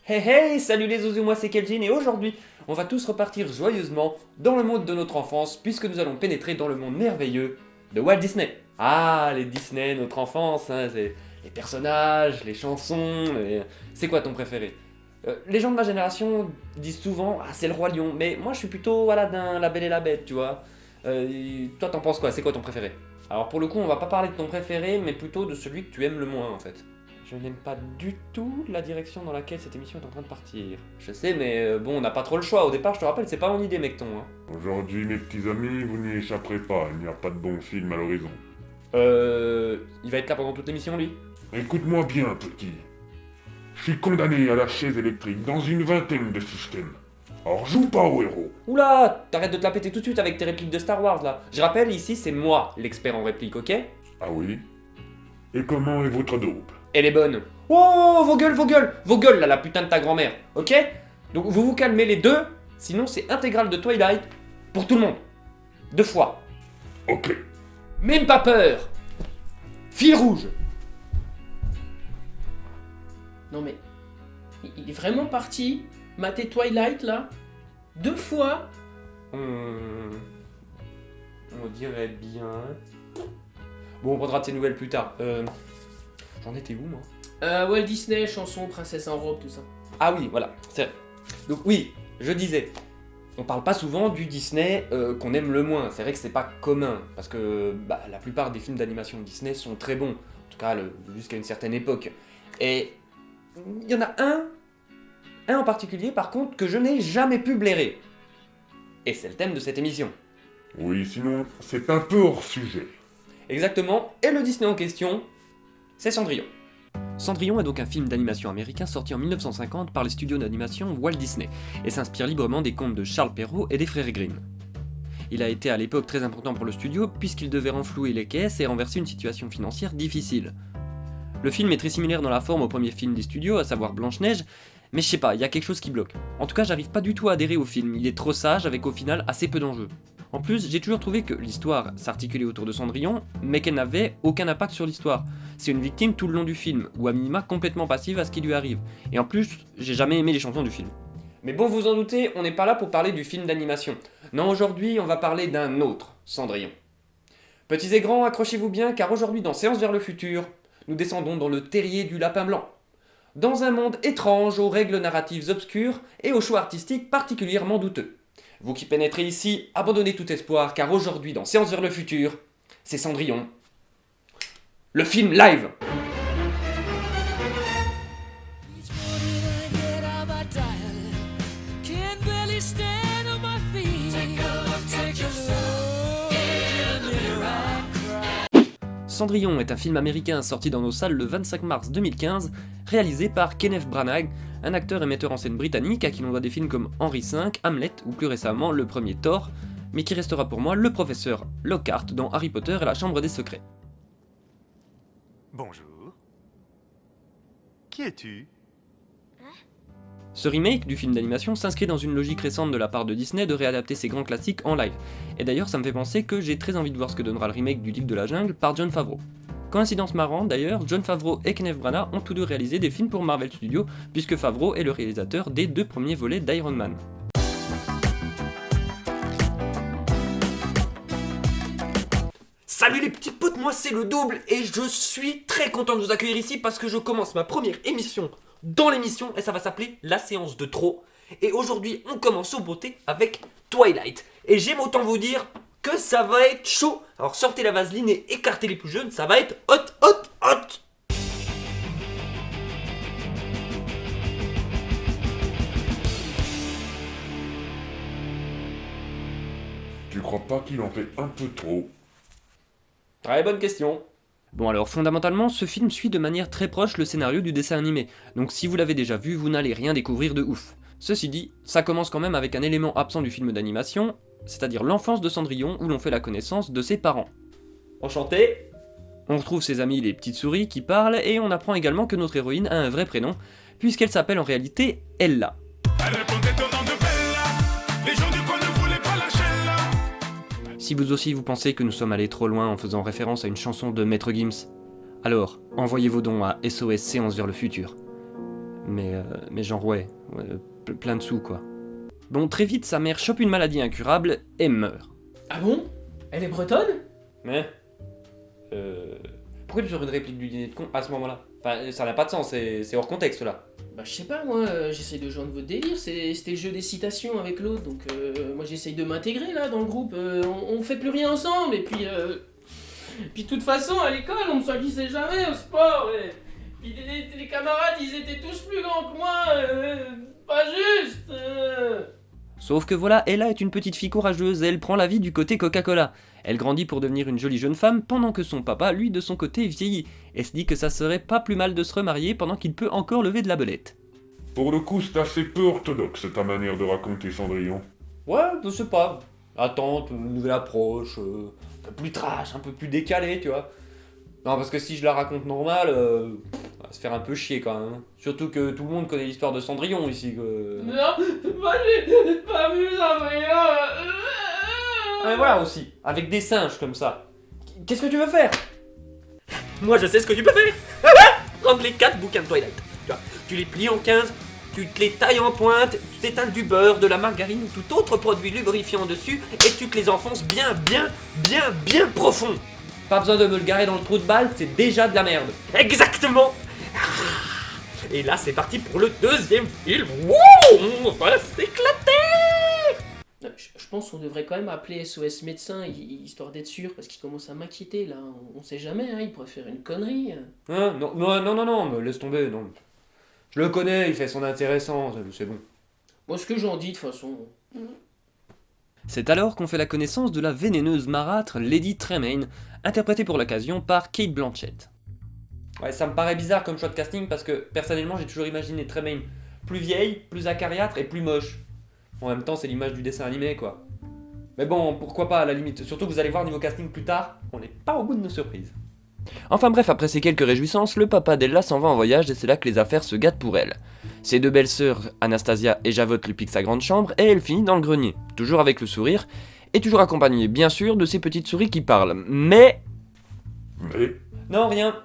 Hey hey, salut les zouzous, moi c'est Keljin et aujourd'hui, on va tous repartir joyeusement dans le monde de notre enfance puisque nous allons pénétrer dans le monde merveilleux de Walt Disney. Ah, les Disney, notre enfance, hein, c'est les personnages, les chansons, c'est quoi ton préféré? Les gens de ma génération disent souvent, ah c'est le Roi Lion, mais moi je suis plutôt Aladdin, La Belle et la Bête, tu vois. Toi t'en penses quoi? C'est quoi ton préféré? Alors pour le coup, on va pas parler de ton préféré, mais plutôt de celui que tu aimes le moins en fait. Je n'aime pas du tout la direction dans laquelle cette émission est en train de partir. Je sais, mais bon, on n'a pas trop le choix. Au départ, je te rappelle, c'est pas mon idée, mecton. Hein. Aujourd'hui, mes petits amis, vous n'y échapperez pas, il n'y a pas de bon film à l'horizon. Il va être là pendant toute l'émission, lui. Écoute-moi bien, petit. Je suis condamné à la chaise électrique dans une vingtaine de systèmes. Alors joue pas au héros. Oula, t'arrêtes de te la péter tout de suite avec tes répliques de Star Wars, là. Je rappelle, ici, c'est moi l'expert en réplique, ok? Ah oui? Et comment est votre dope? Elle est bonne. Oh, vos gueules, là, la putain de ta grand-mère, ok? Donc vous vous calmez les deux, sinon c'est intégral de Twilight pour tout le monde. 2 fois. Ok. Même pas peur. Fil rouge. Non mais, il est vraiment parti mater Twilight là 2 fois. On dirait bien. Bon, on prendra de ces nouvelles plus tard. J'en étais où, moi? Walt Disney, chanson, princesse en robe, tout ça. Ah oui, voilà, c'est vrai. Donc oui, je disais, on parle pas souvent du Disney qu'on aime le moins. C'est vrai que c'est pas commun, parce que la plupart des films d'animation de Disney sont très bons. En tout cas, jusqu'à une certaine époque. Et il y en a un en particulier, par contre, que je n'ai jamais pu blairer. Et c'est le thème de cette émission. Oui, sinon, c'est un peu hors sujet. Exactement, et le Disney en question, c'est Cendrillon. Cendrillon est donc un film d'animation américain sorti en 1950 par les studios d'animation Walt Disney et s'inspire librement des contes de Charles Perrault et des frères Grimm. Il a été à l'époque très important pour le studio puisqu'il devait renflouer les caisses et renverser une situation financière difficile. Le film est très similaire dans la forme au premier film des studios, à savoir Blanche-Neige, mais je sais pas, il y a quelque chose qui bloque. En tout cas, j'arrive pas du tout à adhérer au film, il est trop sage avec au final assez peu d'enjeux. En plus, j'ai toujours trouvé que l'histoire s'articulait autour de Cendrillon, mais qu'elle n'avait aucun impact sur l'histoire. C'est une victime tout le long du film, ou à minima complètement passive à ce qui lui arrive. Et en plus, j'ai jamais aimé les chansons du film. Mais bon, vous en doutez, on n'est pas là pour parler du film d'animation. Non, aujourd'hui, on va parler d'un autre Cendrillon. Petits et grands, accrochez-vous bien, car aujourd'hui, dans Séance vers le futur, nous descendons dans le terrier du lapin blanc. Dans un monde étrange, aux règles narratives obscures et aux choix artistiques particulièrement douteux. Vous qui pénétrez ici, abandonnez tout espoir, car aujourd'hui, dans Séance vers le futur, c'est Cendrillon. Le film live. Cendrillon est un film américain sorti dans nos salles le 25 mars 2015, réalisé par Kenneth Branagh, un acteur et metteur en scène britannique à qui l'on doit des films comme Henry V, Hamlet ou plus récemment le premier Thor, mais qui restera pour moi le professeur Lockhart dans Harry Potter et la Chambre des Secrets. Bonjour. Qui es-tu? Ce remake du film d'animation s'inscrit dans une logique récente de la part de Disney de réadapter ses grands classiques en live. Et d'ailleurs, ça me fait penser que j'ai très envie de voir ce que donnera le remake du Livre de la Jungle par Jon Favreau. Coïncidence marrante d'ailleurs, Jon Favreau et Kenneth Branagh ont tous deux réalisé des films pour Marvel Studios, puisque Favreau est le réalisateur des 2 premiers volets d'Iron Man. Salut les petits potes, moi c'est le double et je suis très content de vous accueillir ici parce que je commence ma première émission dans l'émission et ça va s'appeler La séance de trop. Et aujourd'hui on commence au beauté avec Twilight. Et j'aime autant vous dire que ça va être chaud. Alors sortez la vaseline et écartez les plus jeunes, ça va être hot. Tu crois pas qu'il en fait un peu trop? Très bonne question. Bon alors fondamentalement, ce film suit de manière très proche le scénario du dessin animé, donc si vous l'avez déjà vu, vous n'allez rien découvrir de ouf. Ceci dit, ça commence quand même avec un élément absent du film d'animation, c'est-à-dire l'enfance de Cendrillon où l'on fait la connaissance de ses parents. Enchanté. On retrouve ses amis les petites souris qui parlent et on apprend également que notre héroïne a un vrai prénom, puisqu'elle s'appelle en réalité Ella. Si vous aussi vous pensez que nous sommes allés trop loin en faisant référence à une chanson de Maître Gims, alors envoyez vos dons à SOS Séance vers le futur. Mais genre ouais, plein de sous quoi. Bon, très vite, sa mère chope une maladie incurable et meurt. Ah bon? Elle est bretonne? Mais pourquoi tu sors une réplique du dîner de con à ce moment-là? Enfin, ça n'a pas de sens, c'est hors contexte là. Bah je sais pas, moi j'essaye de joindre votre délire, c'était le jeu des citations avec l'autre, donc moi j'essaye de m'intégrer là dans le groupe, on fait plus rien ensemble, et puis de toute façon à l'école on me choisissait jamais au sport, et puis les camarades ils étaient tous plus grands que moi, pas juste. Sauf que voilà, Ella est une petite fille courageuse et elle prend la vie du côté Coca-Cola. Elle grandit pour devenir une jolie jeune femme pendant que son papa, lui, de son côté, vieillit et se dit que ça serait pas plus mal de se remarier pendant qu'il peut encore lever de la belette. Pour le coup, c'est assez peu orthodoxe ta manière de raconter Cendrillon. Ouais, je sais pas. Attente, une nouvelle approche, un peu plus trash, un peu plus décalé, tu vois. Non, parce que si je la raconte normale, ça va se faire un peu chier quand même. Surtout que tout le monde connaît l'histoire de Cendrillon ici. Non, moi j'ai pas vu Cendrillon. Mais voilà aussi, avec des singes comme ça. Qu'est-ce que tu veux faire? Moi je sais ce que tu peux faire. Prendre les 4 bouquins de Twilight. Tu vois, tu les plies en 15, tu te les tailles en pointe, tu t'étales du beurre, de la margarine ou tout autre produit lubrifiant dessus et tu te les enfonces bien profond. Pas besoin de me le garer dans le trou de balle, c'est déjà de la merde. Exactement. Et là c'est parti pour le deuxième film. Wouh, on va s'éclater. Je pense qu'on devrait quand même appeler SOS médecin, histoire d'être sûr, parce qu'il commence à m'inquiéter là, on sait jamais, hein, il pourrait faire une connerie. Hein, non, me laisse tomber, non. Je le connais, il fait son intéressant, c'est bon. Moi ce que j'en dis de toute façon. C'est alors qu'on fait la connaissance de la vénéneuse marâtre Lady Tremaine, interprétée pour l'occasion par Cate Blanchett. Ouais, ça me paraît bizarre comme choix de casting parce que personnellement j'ai toujours imaginé Tremaine plus vieille, plus acariâtre et plus moche. En même temps c'est l'image du dessin animé quoi. Mais bon, pourquoi pas à la limite, surtout que vous allez voir niveau casting plus tard, on n'est pas au bout de nos surprises. Enfin bref, après ces quelques réjouissances, le papa d'Ella s'en va en voyage et c'est là que les affaires se gâtent pour elle. Ses deux belles sœurs, Anastasia et Javotte, lui piquent sa grande chambre et elle finit dans le grenier, toujours avec le sourire, et toujours accompagnée bien sûr de ses petites souris qui parlent. Mais... Non, rien.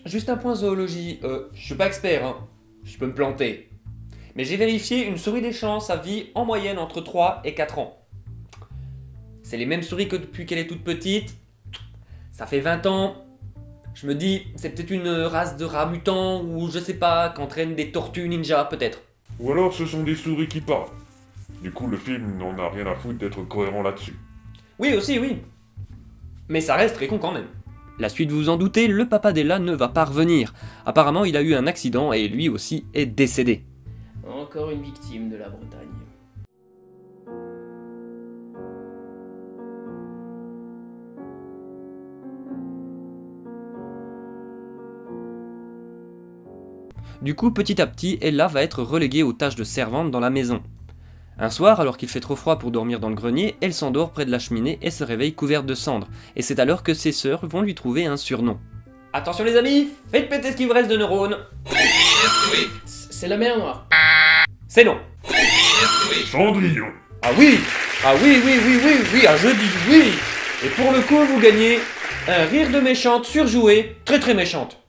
Juste un point zoologie. Je suis pas expert, hein. Je peux me planter. Mais j'ai vérifié, une souris des champs, ça vit en moyenne entre 3 et 4 ans. C'est les mêmes souris que depuis qu'elle est toute petite. Ça fait 20 ans. Je me dis, c'est peut-être une race de rats mutants ou je sais pas, qu'entraînent des tortues ninja peut-être. Ou alors ce sont des souris qui parlent. Du coup, le film n'en a rien à foutre d'être cohérent là-dessus. Oui aussi, oui. Mais ça reste très con quand même. La suite, vous en doutez, le papa d'Ella ne va pas revenir. Apparemment, il a eu un accident et lui aussi est décédé. Encore une victime de la Bretagne. Du coup, petit à petit, Ella va être reléguée aux tâches de servante dans la maison. Un soir, alors qu'il fait trop froid pour dormir dans le grenier, elle s'endort près de la cheminée et se réveille couverte de cendres. Et c'est alors que ses sœurs vont lui trouver un surnom. Attention les amis, faites péter ce qu'il vous reste de neurones. C'est la mer Noire. C'est non. Cendrillon. Ah oui, ah oui, je dis oui. Et pour le coup, vous gagnez un rire de méchante surjoué, très très méchante.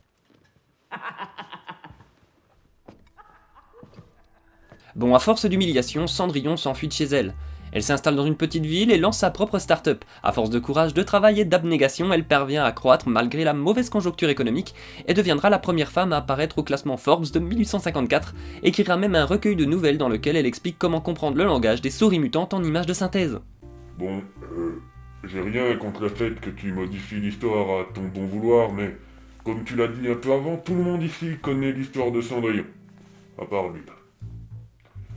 Bon, à force d'humiliation, Cendrillon s'enfuit de chez elle. Elle s'installe dans une petite ville et lance sa propre start-up. À force de courage, de travail et d'abnégation, elle parvient à croître malgré la mauvaise conjoncture économique et deviendra la première femme à apparaître au classement Forbes de 1854, écrira même un recueil de nouvelles dans lequel elle explique comment comprendre le langage des souris mutantes en images de synthèse. Bon, j'ai rien contre le fait que tu modifies l'histoire à ton bon vouloir, mais comme tu l'as dit un peu avant, tout le monde ici connaît l'histoire de Cendrillon. À part lui.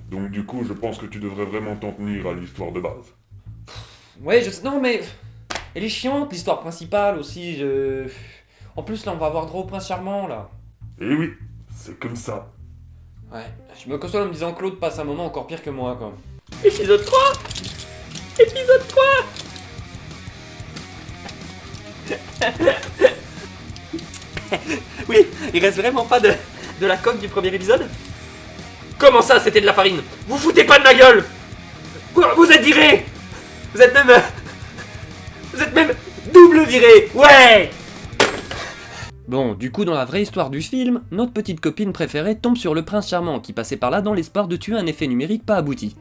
Donc du coup, je pense que tu devrais vraiment t'en tenir à l'histoire de base. Ouais, je sais, non mais... Elle est chiante, l'histoire principale aussi, En plus, là, on va avoir droit au prince charmant, là. Eh oui, c'est comme ça. Ouais, je me console en me disant Claude passe un moment encore pire que moi, quoi. Épisode 3. Épisode 3. Oui, il reste vraiment pas de la coque du premier épisode? Comment ça, c'était de la farine? Vous foutez pas de ma gueule! Vous êtes viré! Vous êtes même double viré! Ouais! Bon, du coup, dans la vraie histoire du film, notre petite copine préférée tombe sur le prince charmant qui passait par là dans l'espoir de tuer un effet numérique pas abouti.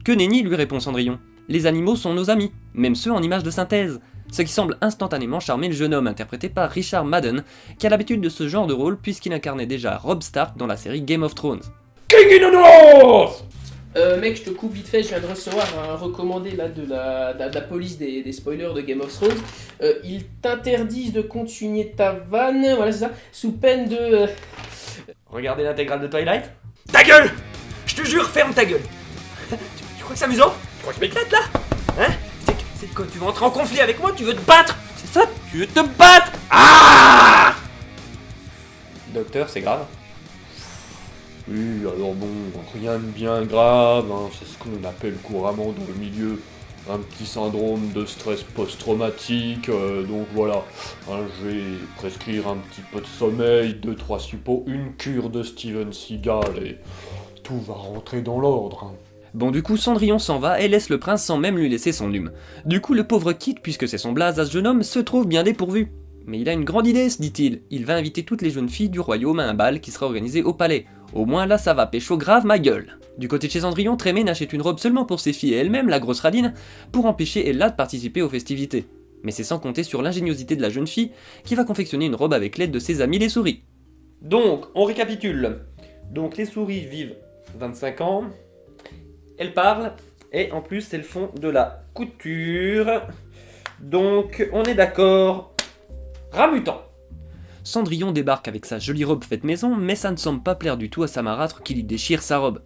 Que nenni, lui répond Cendrillon. Les animaux sont nos amis, même ceux en image de synthèse. Ce qui semble instantanément charmer le jeune homme interprété par Richard Madden, qui a l'habitude de ce genre de rôle puisqu'il incarnait déjà Robb Stark dans la série Game of Thrones. King in the North! Mec, je te coupe vite fait, je viens de recevoir un recommandé là de la police des spoilers de Game of Thrones. Ils t'interdisent de continuer ta vanne, voilà c'est ça, sous peine de... Regardez l'intégrale de Twilight? Ta gueule! Je te jure, ferme ta gueule! Tu crois que c'est amusant? Tu crois que je m'éclate là? Hein? C'est quoi? Tu veux entrer en conflit avec moi? Tu veux te battre? C'est ça? Tu veux te battre? Ah! Docteur, c'est grave? Oui, alors bon, rien de bien grave, hein, c'est ce qu'on appelle couramment dans le milieu un petit syndrome de stress post-traumatique, donc voilà, hein, je vais prescrire un petit peu de sommeil, 2-3 suppos, une cure de Steven Seagal et tout va rentrer dans l'ordre. Hein. Bon, du coup, Cendrillon s'en va et laisse le prince sans même lui laisser son lume. Du coup, le pauvre Kit, puisque c'est son blaze à ce jeune homme, se trouve bien dépourvu. Mais il a une grande idée, se dit-il. Il va inviter toutes les jeunes filles du royaume à un bal qui sera organisé au palais. Au moins là, ça va pécho grave ma gueule. Du côté de chez Cendrillon, Trémène achète une robe seulement pour ses filles et elle-même, la grosse radine, pour empêcher Ella de participer aux festivités. Mais c'est sans compter sur l'ingéniosité de la jeune fille, qui va confectionner une robe avec l'aide de ses amis les souris. Donc, on récapitule. Donc, les souris vivent 25 ans, elles parlent, et en plus, elles font de la couture. Donc, on est d'accord. Ramutant. Cendrillon débarque avec sa jolie robe faite maison, mais ça ne semble pas plaire du tout à sa marâtre qui lui déchire sa robe.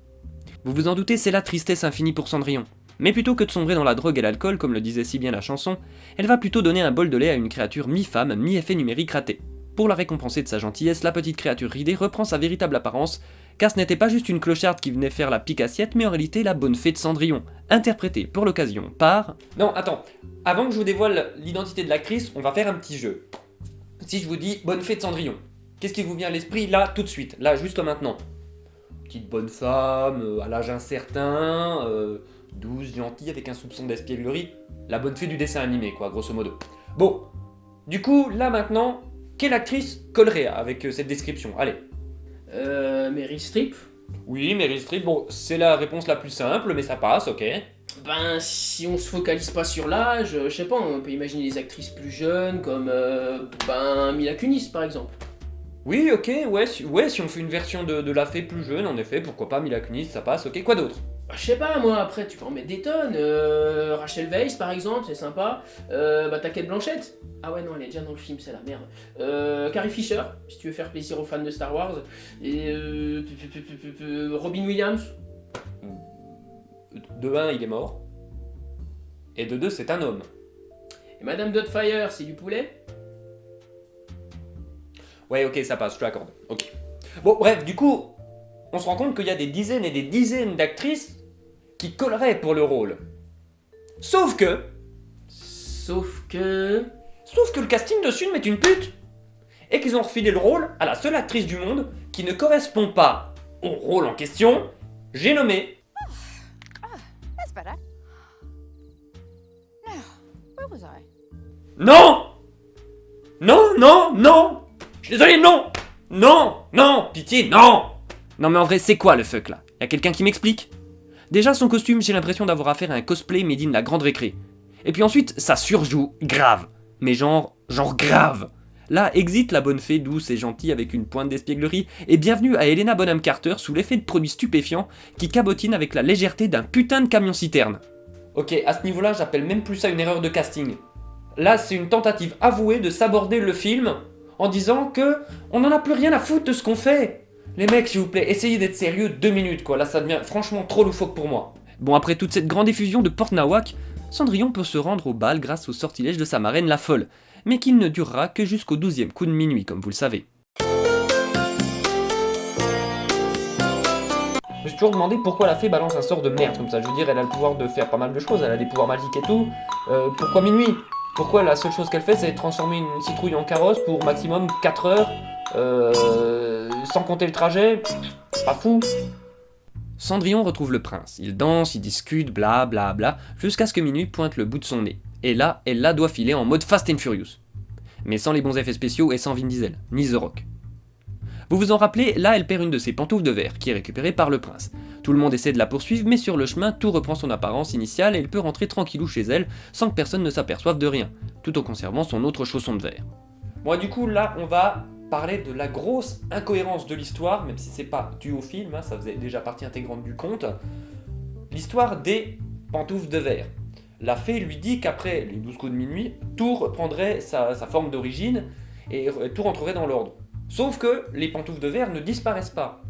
Vous vous en doutez, c'est la tristesse infinie pour Cendrillon. Mais plutôt que de sombrer dans la drogue et l'alcool, comme le disait si bien la chanson, elle va plutôt donner un bol de lait à une créature mi-femme, mi-effet numérique raté. Pour la récompenser de sa gentillesse, la petite créature ridée reprend sa véritable apparence, car ce n'était pas juste une clocharde qui venait faire la pique assiette, mais en réalité la bonne fée de Cendrillon, interprétée pour l'occasion par... Non, attends, avant que je vous dévoile l'identité de l'actrice, on va faire un petit jeu. Si je vous dis bonne fée de Cendrillon, qu'est-ce qui vous vient à l'esprit là, tout de suite, là, juste maintenant? Petite bonne femme, à l'âge incertain, douce, gentille, avec un soupçon d'espièglerie. La bonne fée du dessin animé, quoi, grosso modo. Bon, du coup, là maintenant, quelle actrice collerait avec cette description? Allez. Meryl Streep. Oui, Meryl Streep, bon, c'est la réponse la plus simple, mais ça passe, ok. Ben, si on se focalise pas sur l'âge, je sais pas, on peut imaginer des actrices plus jeunes comme Mila Kunis par exemple. Oui, ok, ouais, si on fait une version de la fée plus jeune, en effet, pourquoi pas, Mila Kunis, ça passe, ok, quoi d'autre? Bah, je sais pas, moi, après, tu peux en mettre des tonnes. Rachel Weisz par exemple, c'est sympa. T'as Kate Blanchett. Ah ouais, non, elle est déjà dans le film, c'est la merde. Carrie Fisher, si tu veux faire plaisir aux fans de Star Wars. Et Robin Williams. De 1, il est mort. Et de 2, c'est un homme. Et Madame Doubtfire, c'est du poulet. Ouais, ok, ça passe, je te l'accorde. Ok. Bon, bref, du coup, on se rend compte qu'il y a des dizaines et des dizaines d'actrices qui colleraient pour le rôle. Sauf que le casting de ce film est une pute. Et qu'ils ont refilé le rôle à la seule actrice du monde qui ne correspond pas au rôle en question. J'ai nommé... That's better. Now, where was I? Non! Non! Je suis désolé, non! Non! Pitié, non! Non mais en vrai, c'est quoi le fuck là? Y'a quelqu'un qui m'explique? Déjà, son costume, j'ai l'impression d'avoir affaire à un cosplay made in la grande récré. Et puis ensuite, ça surjoue grave. Mais genre grave. Là, exit la bonne fée douce et gentille avec une pointe d'espièglerie, et bienvenue à Helena Bonham Carter sous l'effet de produits stupéfiants qui cabotine avec la légèreté d'un putain de camion-citerne. Ok, à ce niveau-là, j'appelle même plus ça une erreur de casting. Là, c'est une tentative avouée de s'aborder le film en disant que on n'en a plus rien à foutre de ce qu'on fait. Les mecs, s'il vous plaît, essayez d'être sérieux 2 minutes, quoi. Là, ça devient franchement trop loufoque pour moi. Bon, après toute cette grande effusion de porte-nawak, Cendrillon peut se rendre au bal grâce au sortilège de sa marraine la folle, mais qu'il ne durera que jusqu'au 12e coup de minuit, comme vous le savez. Je me suis toujours demandé pourquoi la fée balance un sort de merde comme ça. Je veux dire, elle a le pouvoir de faire pas mal de choses, elle a des pouvoirs magiques et tout. Pourquoi minuit? Pourquoi la seule chose qu'elle fait, c'est transformer une citrouille en carrosse pour maximum 4 heures, sans compter le trajet? Pas fou. Cendrillon retrouve le prince. Ils dansent, ils discutent, bla bla bla, jusqu'à ce que minuit pointe le bout de son nez. Et là, elle doit filer en mode Fast and Furious. mais sans les bons effets spéciaux et sans Vin Diesel, ni The Rock. Vous vous en rappelez, là elle perd une de ses pantoufles de verre, qui est récupérée par le prince. Tout le monde essaie de la poursuivre, mais sur le chemin, tout reprend son apparence initiale et elle peut rentrer tranquillou chez elle, sans que personne ne s'aperçoive de rien, tout en conservant son autre chausson de verre. Bon, du coup, là, on va parler de la grosse incohérence de l'histoire, même si c'est pas dû au film, hein, ça faisait déjà partie intégrante du conte. L'histoire des pantoufles de verre. La fée lui dit qu'après les 12 coups de minuit, tout reprendrait sa forme d'origine et tout rentrerait dans l'ordre. Sauf que les pantoufles de verre ne disparaissent pas.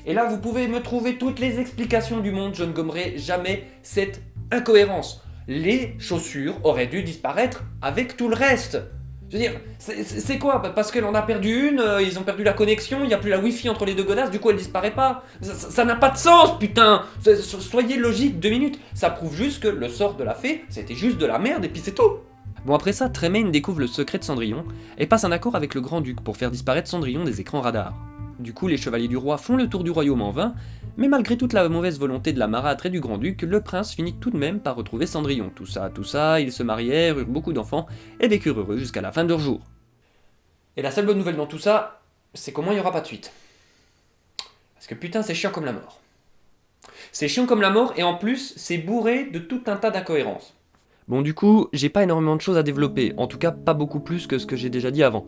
Et là, vous pouvez me trouver toutes les explications du monde, je ne gommerai jamais cette incohérence. Les chaussures auraient dû disparaître avec tout le reste. Je veux dire, c'est quoi? Parce qu'elle en a perdu une, ils ont perdu la connexion, il n'y a plus la wifi entre les deux godasses, du coup elle disparaît pas. Ça n'a pas de sens, putain. Soyez logique 2 minutes. Ça prouve juste que le sort de la fée, c'était juste de la merde et puis c'est tout. Bon, après ça, Tremaine découvre le secret de Cendrillon et passe un accord avec le Grand-Duc pour faire disparaître Cendrillon des écrans radars. Du coup, les chevaliers du roi font le tour du royaume en vain, mais malgré toute la mauvaise volonté de la marâtre et du Grand-Duc, le prince finit tout de même par retrouver Cendrillon. Tout ça, ils se marièrent, eurent beaucoup d'enfants et vécurent heureux jusqu'à la fin de leur jour. Et la seule bonne nouvelle dans tout ça, c'est qu'au moins il n'y aura pas de suite. Parce que putain, c'est chiant comme la mort. C'est chiant comme la mort et en plus, c'est bourré de tout un tas d'incohérences. Bon, du coup, j'ai pas énormément de choses à développer, en tout cas pas beaucoup plus que ce que j'ai déjà dit avant.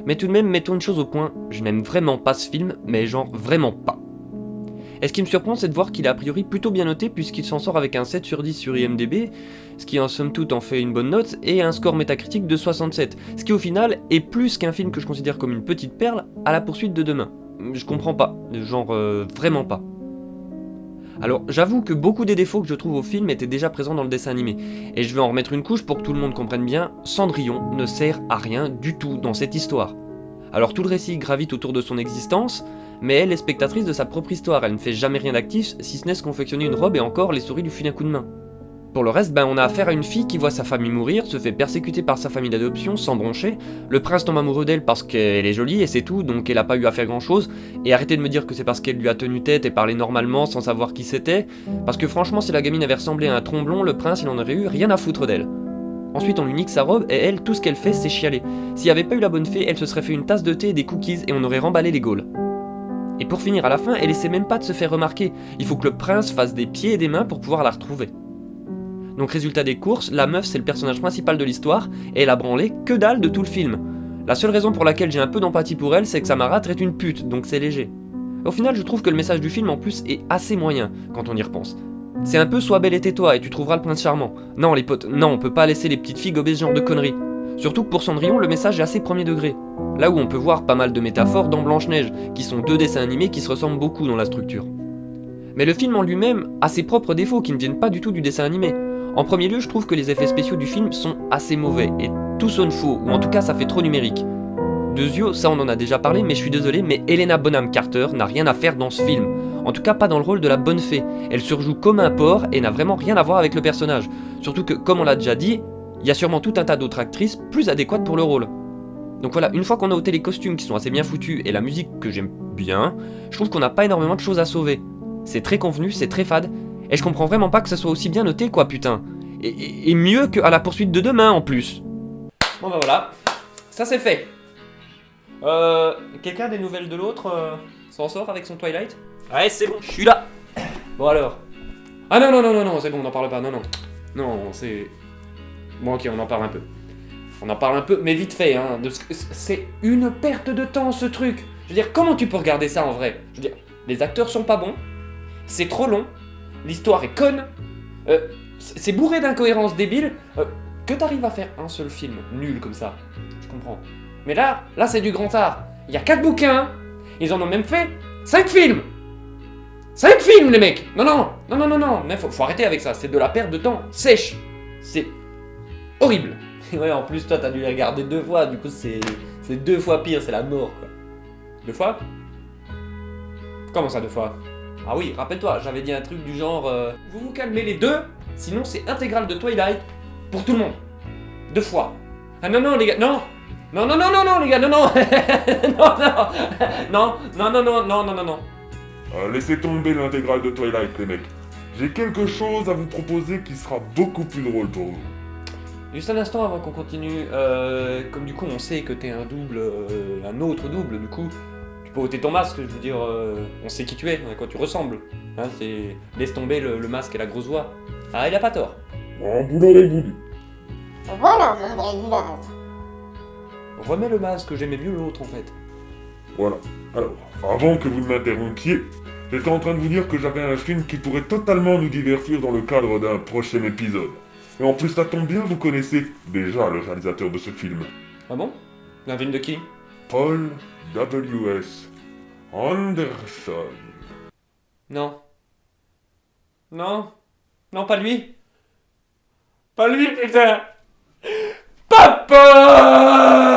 Mais tout de même, mettons une chose au point, je n'aime vraiment pas ce film, mais genre vraiment pas. Et ce qui me surprend, c'est de voir qu'il est a priori plutôt bien noté puisqu'il s'en sort avec un 7 sur 10 sur IMDb, ce qui en somme toute en fait une bonne note, et un score métacritique de 67, ce qui au final est plus qu'un film que je considère comme une petite perle à la poursuite de demain. Je comprends pas, genre vraiment pas. Alors j'avoue que beaucoup des défauts que je trouve au film étaient déjà présents dans le dessin animé, et je vais en remettre une couche pour que tout le monde comprenne bien, Cendrillon ne sert à rien du tout dans cette histoire. Alors tout le récit gravite autour de son existence, mais elle est spectatrice de sa propre histoire, elle ne fait jamais rien d'actif si ce n'est se confectionner une robe et encore les souris lui filent un coup de main. Pour le reste, on a affaire à une fille qui voit sa famille mourir, se fait persécuter par sa famille d'adoption sans broncher, le prince tombe amoureux d'elle parce qu'elle est jolie et c'est tout, donc elle a pas eu à faire grand chose, et arrêtez de me dire que c'est parce qu'elle lui a tenu tête et parlé normalement sans savoir qui c'était, parce que franchement si la gamine avait ressemblé à un tromblon, le prince il en aurait eu rien à foutre d'elle. Ensuite on lui nique sa robe et elle, tout ce qu'elle fait c'est chialer. S'il n'y avait pas eu la bonne fée, elle se serait fait une tasse de thé et des cookies et on aurait remballé les Gaules. Et pour finir à la fin, elle essaie même pas de se faire remarquer, il faut que le prince fasse des pieds et des mains pour pouvoir la retrouver. Donc résultat des courses, la meuf c'est le personnage principal de l'histoire, et elle a branlé que dalle de tout le film. La seule raison pour laquelle j'ai un peu d'empathie pour elle, c'est que sa marâtre est une pute, donc c'est léger. Au final je trouve que le message du film en plus est assez moyen, quand on y repense. C'est un peu sois belle et tais-toi et tu trouveras le prince charmant. Non les potes, non on peut pas laisser les petites filles gober ce genre de conneries. Surtout que pour Cendrillon, le message est assez premier degré. Là où on peut voir pas mal de métaphores dans Blanche-Neige, qui sont 2 dessins animés qui se ressemblent beaucoup dans la structure. Mais le film en lui-même a ses propres défauts qui ne viennent pas du tout du dessin animé. En premier lieu, je trouve que les effets spéciaux du film sont assez mauvais, et tout sonne faux, ou en tout cas ça fait trop numérique. Deuxio, ça on en a déjà parlé, mais je suis désolé, mais Helena Bonham Carter n'a rien à faire dans ce film. En tout cas pas dans le rôle de la bonne fée. Elle surjoue comme un porc et n'a vraiment rien à voir avec le personnage. Surtout que, comme on l'a déjà dit, il y a sûrement tout un tas d'autres actrices plus adéquates pour le rôle. Donc voilà, une fois qu'on a ôté les costumes qui sont assez bien foutus et la musique que j'aime bien, je trouve qu'on n'a pas énormément de choses à sauver. C'est très convenu, c'est très fade, et je comprends vraiment pas que ça soit aussi bien noté quoi putain. Et mieux qu'à la poursuite de demain en plus. Bon voilà, ça c'est fait. Quelqu'un des nouvelles de l'autre s'en sort avec son Twilight? Ouais c'est bon, je suis là. Bon alors. Ah non, c'est bon, on n'en parle pas, non. Non, c'est... Bon ok, on en parle un peu. On en parle un peu, mais vite fait, hein. C'est une perte de temps ce truc. Je veux dire, comment tu peux regarder ça en vrai? Je veux dire, les acteurs sont pas bons, c'est trop long, l'histoire est conne, c'est bourré d'incohérences débiles, que t'arrives à faire un seul film nul comme ça, je comprends. Mais là c'est du grand art. Il y a 4 bouquins, ils en ont même fait 5 films. 5 films les mecs. Non, mais faut arrêter avec ça, c'est de la perte de temps sèche. C'est horrible. Ouais, en plus toi t'as dû les regarder 2 fois, du coup c'est 2 fois pire, c'est la mort quoi. 2 fois? Comment ça 2 fois? Ah oui, rappelle-toi, j'avais dit un truc du genre vous vous calmez les 2, sinon c'est intégral de Twilight pour tout le monde. 2 fois. Ah non les gars, non les gars, non non. Laissez tomber l'intégrale de Twilight les mecs. J'ai quelque chose à vous proposer qui sera beaucoup plus drôle pour vous. Juste un instant avant qu'on continue, comme du coup on sait que t'es un double, un autre double, du coup, tu peux ôter ton masque, je veux dire, on sait qui tu es, à quoi tu ressembles. Hein, c'est... Laisse tomber le masque et la grosse voix. Ah, il a pas tort. En boulot les boudous. Voilà mon vrai visage. Remets le masque, j'aimais mieux l'autre en fait. Voilà. Alors, avant que vous ne m'interrompiez, j'étais en train de vous dire que j'avais un film qui pourrait totalement nous divertir dans le cadre d'un prochain épisode. Et en plus, ça tombe bien, vous connaissez déjà le réalisateur de ce film. Ah bon? Un film de qui? Paul W.S. Anderson. Non. Non. Non, pas lui. Pas lui, putain. Papa!